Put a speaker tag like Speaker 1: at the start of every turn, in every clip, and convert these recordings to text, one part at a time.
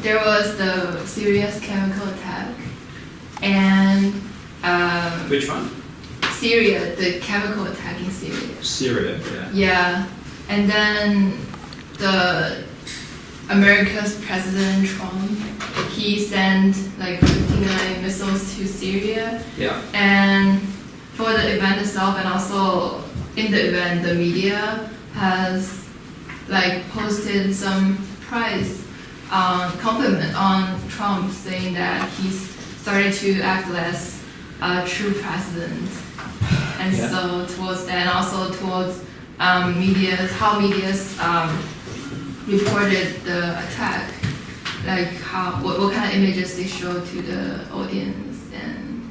Speaker 1: there was the serious chemical attack, and
Speaker 2: Which one?
Speaker 1: Syria, the chemical attack in Syria.
Speaker 2: Syria, yeah.
Speaker 1: Yeah, and then the America's President Trump, he sent like 59 missiles to Syria,
Speaker 2: Yeah.
Speaker 1: and for the event itself, and also in the event, the media has like posted some praise, compliment on Trump, saying that he's started to act less true president, and
Speaker 2: Yeah.
Speaker 1: so towards that, and also towards media's reported the attack, like what kind of images they show to the audience, and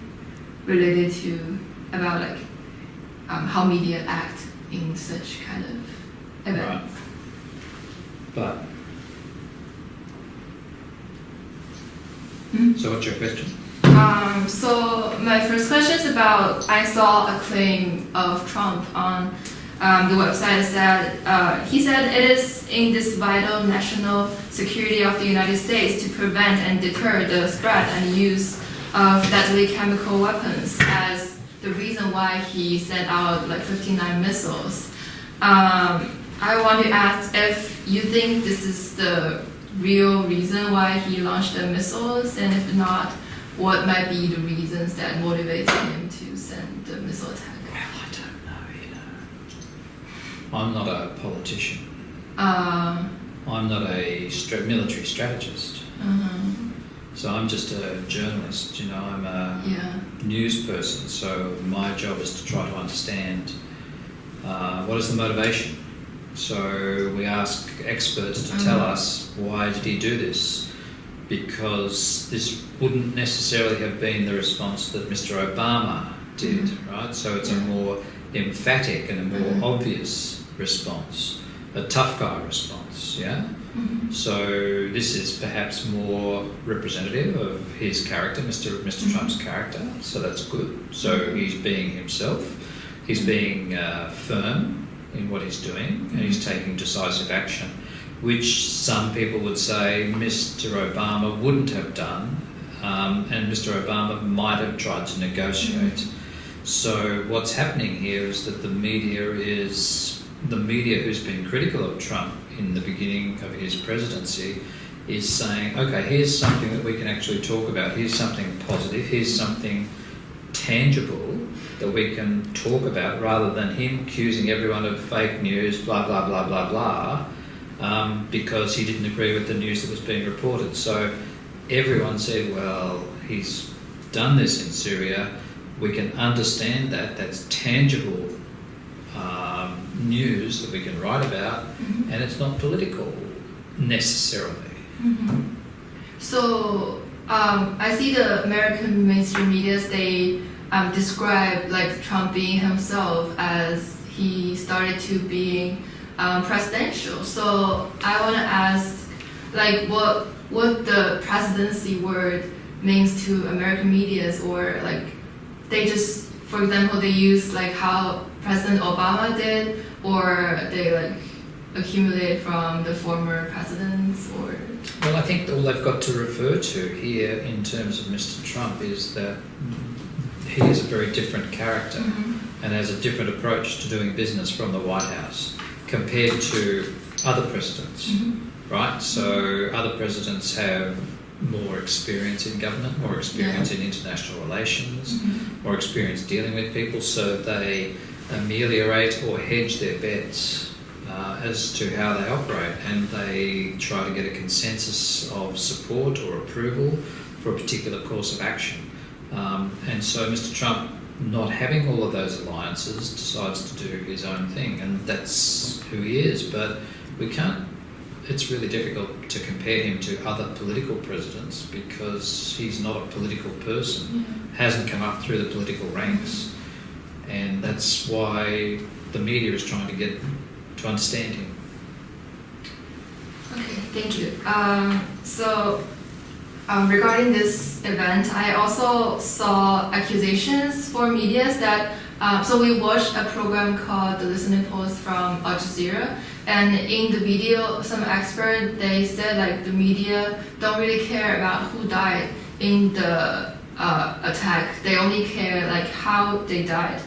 Speaker 1: related to about like how media act in such kind of events.
Speaker 2: But, so what's your question?
Speaker 1: So my first question is about, I saw a claim of Trump on the website that he said it is in this vital national security of the United States to prevent and deter the spread and use of deadly chemical weapons as the reason why he sent out like 59 missiles. I want to ask if you think this is the real reason why he launched the missiles, and if not, what might be the reasons that motivated him to send the missile attack?
Speaker 2: Well, I don't know, I'm not a politician. I'm not a military strategist. So I'm just a journalist, I'm a news person, so my job is to try to understand what is the motivation. So we ask experts to tell us, why did he do this? Because this wouldn't necessarily have been the response that Mr. Obama did, right? So it's a more emphatic and a more obvious response, a tough guy response, yeah? So this is perhaps more representative of his character, Mr. Trump's character, so that's good. So he's being himself, he's being firm in what he's doing, and he's taking decisive action, which some people would say Mr. Obama wouldn't have done, and Mr. Obama might have tried to negotiate. So what's happening here is that the media who's been critical of Trump in the beginning of his presidency is saying, okay, here's something that we can actually talk about, here's something positive, here's something tangible that we can talk about, rather than him accusing everyone of fake news, blah, blah, blah, blah, blah, because he didn't agree with the news that was being reported. So everyone said, well, he's done this in Syria, we can understand that, that's tangible news that we can write about, and it's not political necessarily.
Speaker 1: So I see the American mainstream media, they describe like Trump being himself as he started to being presidential. So I want to ask, like, what the presidency word means to American medias, or like they just, for example, they use like how President Obama did, or they like accumulate from the former presidents, or?
Speaker 2: Well, I think all they've got to refer to here in terms of Mr. Trump is that he is a very different character and has a different approach to doing business from the White House compared to other presidents, right? So other presidents have more experience in government, more experience in international relations, more experience dealing with people, so they ameliorate or hedge their bets as to how they operate, and they try to get a consensus of support or approval for a particular course of action. And so Mr. Trump, not having all of those alliances, decides to do his own thing, and that's who he is. But we can't, it's really difficult to compare him to other political presidents, because he's not a political person, hasn't come up through the political ranks, and that's why the media is trying to get to understand him.
Speaker 1: Okay, thank you. So regarding this event, I also saw accusations for media that, so we watched a program called The Listening Post from Al Jazeera, And in the video, some expert, they said like the media don't really care about who died in the attack. They only care like how they died.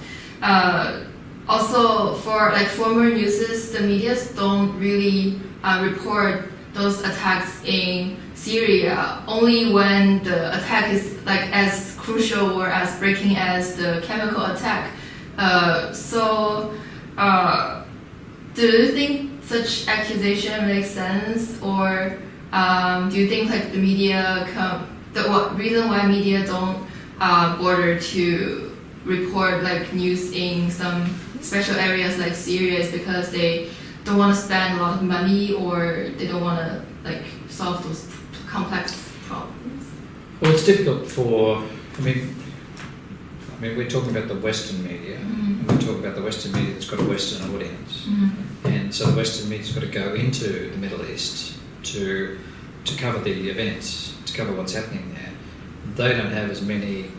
Speaker 1: Also, for like former news, the media don't really report those attacks in Syria. Only when the attack is like as crucial or as breaking as the chemical attack. Do you think such accusation makes sense, or do you think like the media reason why media don't bother to report like news in some special areas like Syria is because they don't want to spend a lot of money, or they don't want to like solve those complex problems?
Speaker 2: Well, it's difficult for, I mean, we're talking about the Western media, and we're talking about the Western media that's got a Western audience. And so the Western media's got to go into the Middle East to cover the events, to cover what's happening there. They don't have as many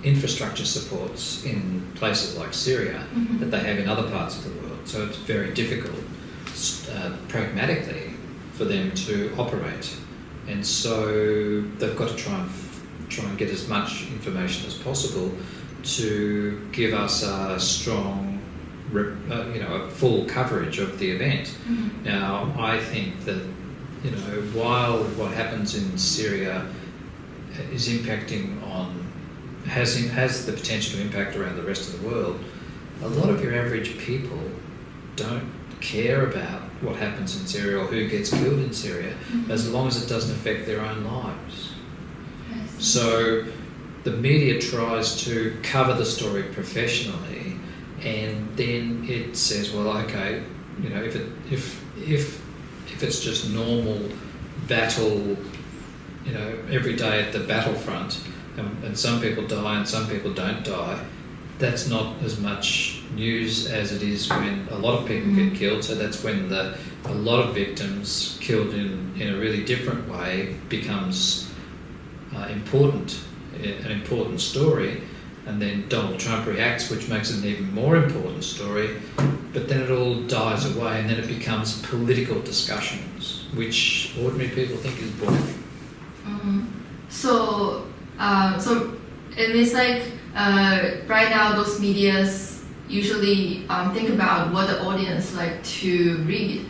Speaker 2: infrastructure supports in places like Syria that they have in other parts of the world. So it's very difficult, pragmatically, for them to operate. And so they've got to try and get as much information as possible to give us a strong, a full coverage of the event. Now, I think that, while what happens in Syria is impacting has the potential to impact around the rest of the world, a lot of your average people don't care about what happens in Syria or who gets killed in Syria, as long as it doesn't affect their own lives. So the media tries to cover the story professionally, and then it says, well, okay, if it's just normal battle, every day at the battlefront, and some people die and some people don't die, that's not as much news as it is when a lot of people get killed. So that's when a lot of victims killed in a really different way becomes important, an important story. And then Donald Trump reacts, which makes it an even more important story. But then it all dies away, and then it becomes political discussions, which ordinary people think is boring.
Speaker 1: So it means like right now those medias usually think about what the audience like to read.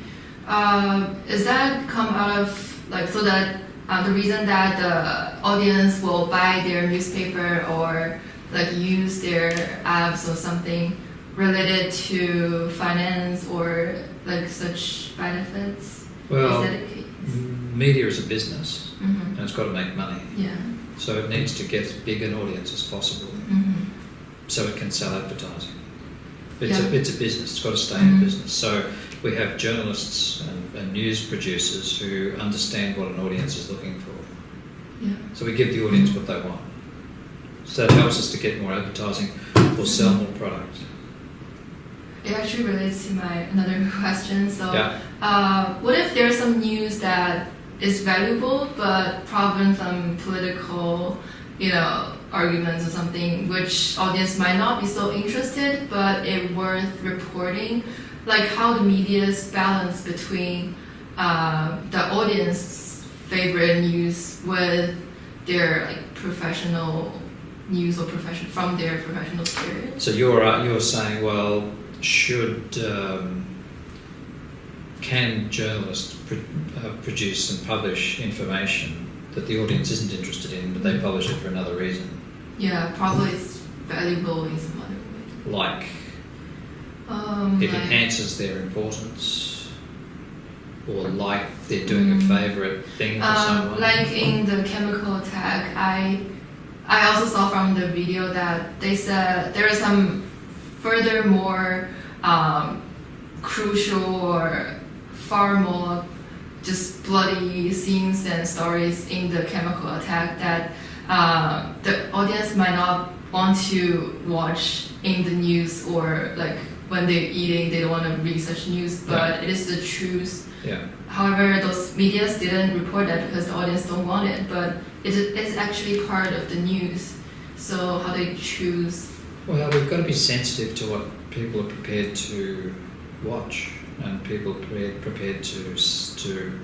Speaker 1: Is that come out of like so that the reason that the audience will buy their newspaper or like use their apps or something related to finance or like such benefits?
Speaker 2: Well,
Speaker 1: is that the case?
Speaker 2: Media is a business, and it's got to make money.
Speaker 1: Yeah.
Speaker 2: So it needs to get as big an audience as possible, so it can sell advertising. It's a business. It's got to stay in business. So we have journalists and news producers who understand what an audience is looking for.
Speaker 1: Yeah.
Speaker 2: So we give the audience what they want. So it helps us to get more advertising or sell more product.
Speaker 1: It actually relates to my another question. So,
Speaker 2: yeah.
Speaker 1: What if there's some news that is valuable but probably some political, arguments or something which audience might not be so interested, but it worth reporting? Like how the media's balance between the audience's favorite news with their like professional news or from their professional experience.
Speaker 2: So you're saying, well, can journalists produce and publish information that the audience isn't interested in, but they publish it for another reason?
Speaker 1: Yeah, probably it's valuable in some other way.
Speaker 2: Like it enhances their importance, or like they're doing a favourite thing for someone.
Speaker 1: Like in the chemical attack, I also saw from the video that they said there are some furthermore crucial or far more just bloody scenes and stories in the chemical attack that the audience might not want to watch in the news, or like when they're eating they don't want to read such news, but it is the truth.
Speaker 2: Yeah.
Speaker 1: However, those medias didn't report that because the audience don't want it, but it's actually part of the news. So how they choose?
Speaker 2: Well, we've got to be sensitive to what people are prepared to watch. and people prepared to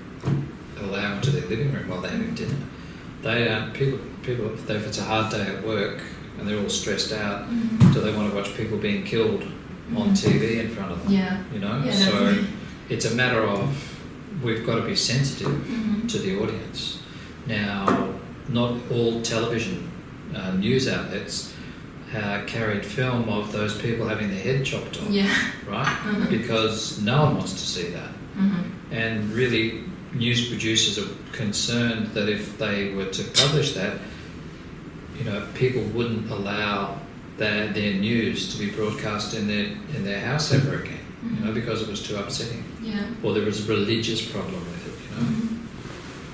Speaker 2: allow into their living room while they're having dinner. People, if it's a hard day at work and they're all stressed out, do they want to watch people being killed on TV in front of them?
Speaker 1: Yeah.
Speaker 2: You know,
Speaker 1: yeah,
Speaker 2: so
Speaker 1: definitely.
Speaker 2: it's a matter of we've got to be sensitive to the audience. Now, not all television news outlets carried film of those people having their head chopped off, right? Because no one wants to see that. And really, news producers are concerned that if they were to publish that, you know, people wouldn't allow their news to be broadcast in their house ever again, you know, because it was too upsetting.
Speaker 1: Yeah.
Speaker 2: Or there was a religious problem with it, you know.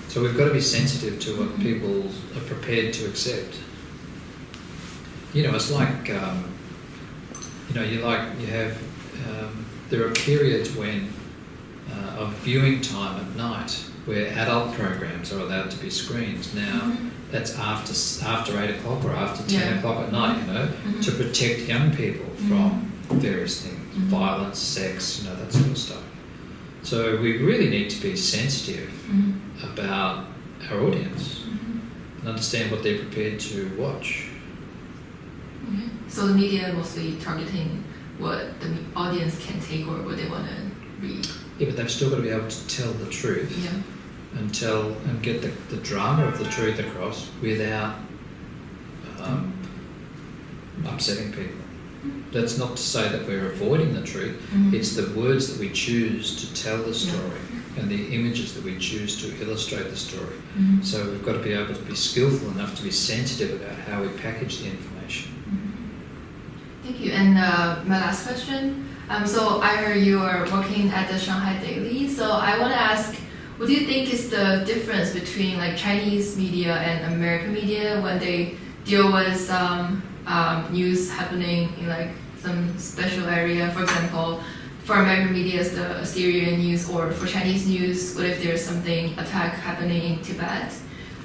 Speaker 2: So we've got to be sensitive to what people are prepared to accept. You know, it's like, you know, there are periods when of viewing time at night where adult programs are allowed to be screened. Now, that's after 8 o'clock or after 10 o'clock at night, you know, to protect young people from various things, violence, sex, you know, that sort of stuff. So we really need to be sensitive about our audience and understand what they're prepared to watch.
Speaker 1: Okay. So the media mostly targeting what the audience can take or what they want to read.
Speaker 2: Yeah, but they've still got to be able to tell the truth and get the drama of the truth across without upsetting people. That's not to say that we're avoiding the truth. It's the words that we choose to tell the story and the images that we choose to illustrate the story. So we've got to be able to be skillful enough to be sensitive about how we package the information.
Speaker 1: Thank you. And my last question. So I heard you are working at the Shanghai Daily. So I want to ask, what do you think is the difference between like Chinese media and American media when they deal with news happening in like some special area? For example, for American media, it's the Syrian news, or for Chinese news, what if there's something attack happening in Tibet?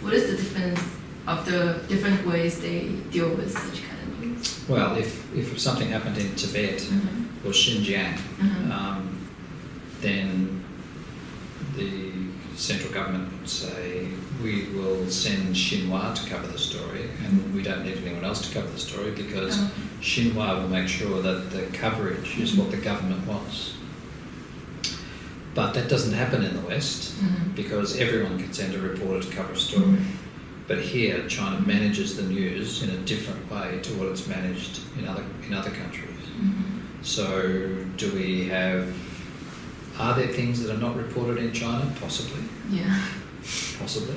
Speaker 1: What is the difference of the different ways they deal with such kind of news?
Speaker 2: Well, if something happened in Tibet or Xinjiang, then the central government would say, we will send Xinhua to cover the story, and we don't need anyone else to cover the story because Xinhua will make sure that the coverage is what the government wants. But that doesn't happen in the West because everyone can send a reporter to cover a story. But here, China manages the news in a different way to what it's managed in other countries. So are there things that are not reported in China? Possibly.
Speaker 1: Yeah.
Speaker 2: Possibly.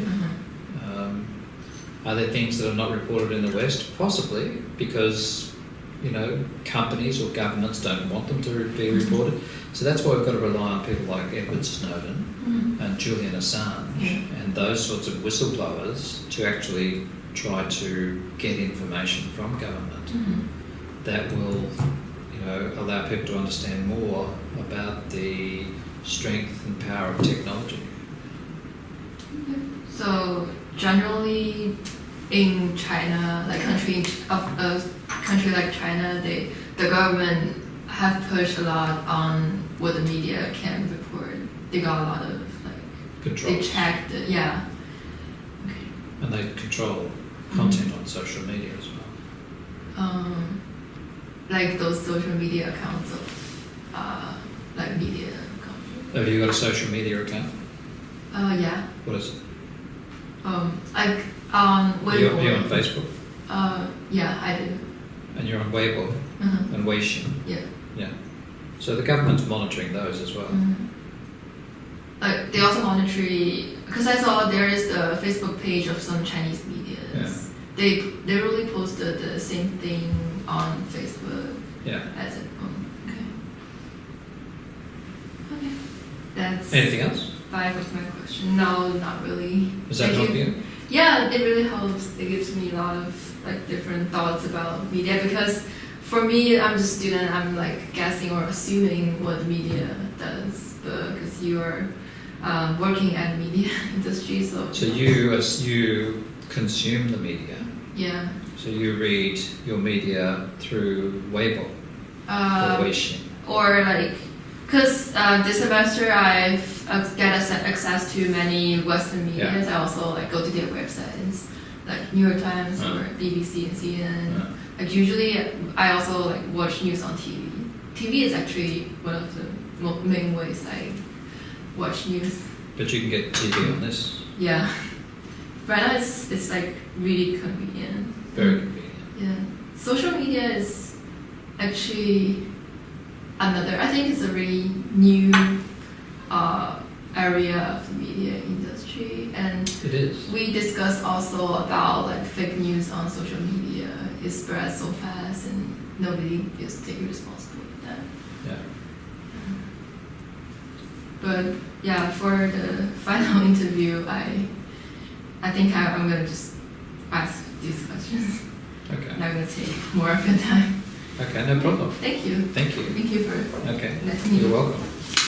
Speaker 2: Are there things that are not reported in the West? Possibly, because, you know, companies or governments don't want them to be reported. So that's why we've got to rely on people like Edward Snowden and Julian Assange and those sorts of whistleblowers to actually try to get information from government that will, you know, allow people to understand more about the strength and power of technology.
Speaker 1: So generally, in China, like a country like China, the government have pushed a lot on what the media can report. They got a lot of
Speaker 2: control.
Speaker 1: They checked it, Okay.
Speaker 2: And they control content on social media as well.
Speaker 1: Like those social media accounts of like media companies.
Speaker 2: Have you got a social media account?
Speaker 1: Yeah.
Speaker 2: What is it?
Speaker 1: Like on Weibo.
Speaker 2: You're on Facebook?
Speaker 1: Yeah, I do.
Speaker 2: And you're on Weibo and Weixin?
Speaker 1: Yeah.
Speaker 2: So the government's monitoring those as well.
Speaker 1: Like they also monitor, because I saw there is the Facebook page of some Chinese media. They really posted the same thing on Facebook. As it. Okay. That's.
Speaker 2: Anything else?
Speaker 1: 5 of my question. No, not really.
Speaker 2: Does that help you?
Speaker 1: Yeah, it really helps. It gives me a lot of like different thoughts about media, because for me, I'm just a student. I'm like guessing or assuming what media does, because you are working at media industry. So you consume the media. Yeah.
Speaker 2: So you read your media through Weibo or Weixin.
Speaker 1: Or like Because this semester I've get access to many Western medias. I also like go to their websites, like New York Times or BBC and CNN. Like usually, I also like watch news on TV. TV is actually one of the main ways I watch news.
Speaker 2: But you can get TV on this.
Speaker 1: Yeah. Right now it's like really convenient.
Speaker 2: Very convenient.
Speaker 1: Yeah. Social media is actually another, I think it's a really new area of the media industry, and
Speaker 2: it is.
Speaker 1: We discussed also about like fake news on social media. It spreads so fast and nobody is taking responsibility for that.
Speaker 2: Yeah.
Speaker 1: But yeah, for the final interview, I think I'm gonna just ask these questions.
Speaker 2: Okay.
Speaker 1: I'm not gonna take more of your time.
Speaker 2: Okay, no problem.
Speaker 1: Thank you.
Speaker 2: Thank you.
Speaker 1: Thank you for
Speaker 2: Okay.
Speaker 1: letting me.
Speaker 2: You're welcome.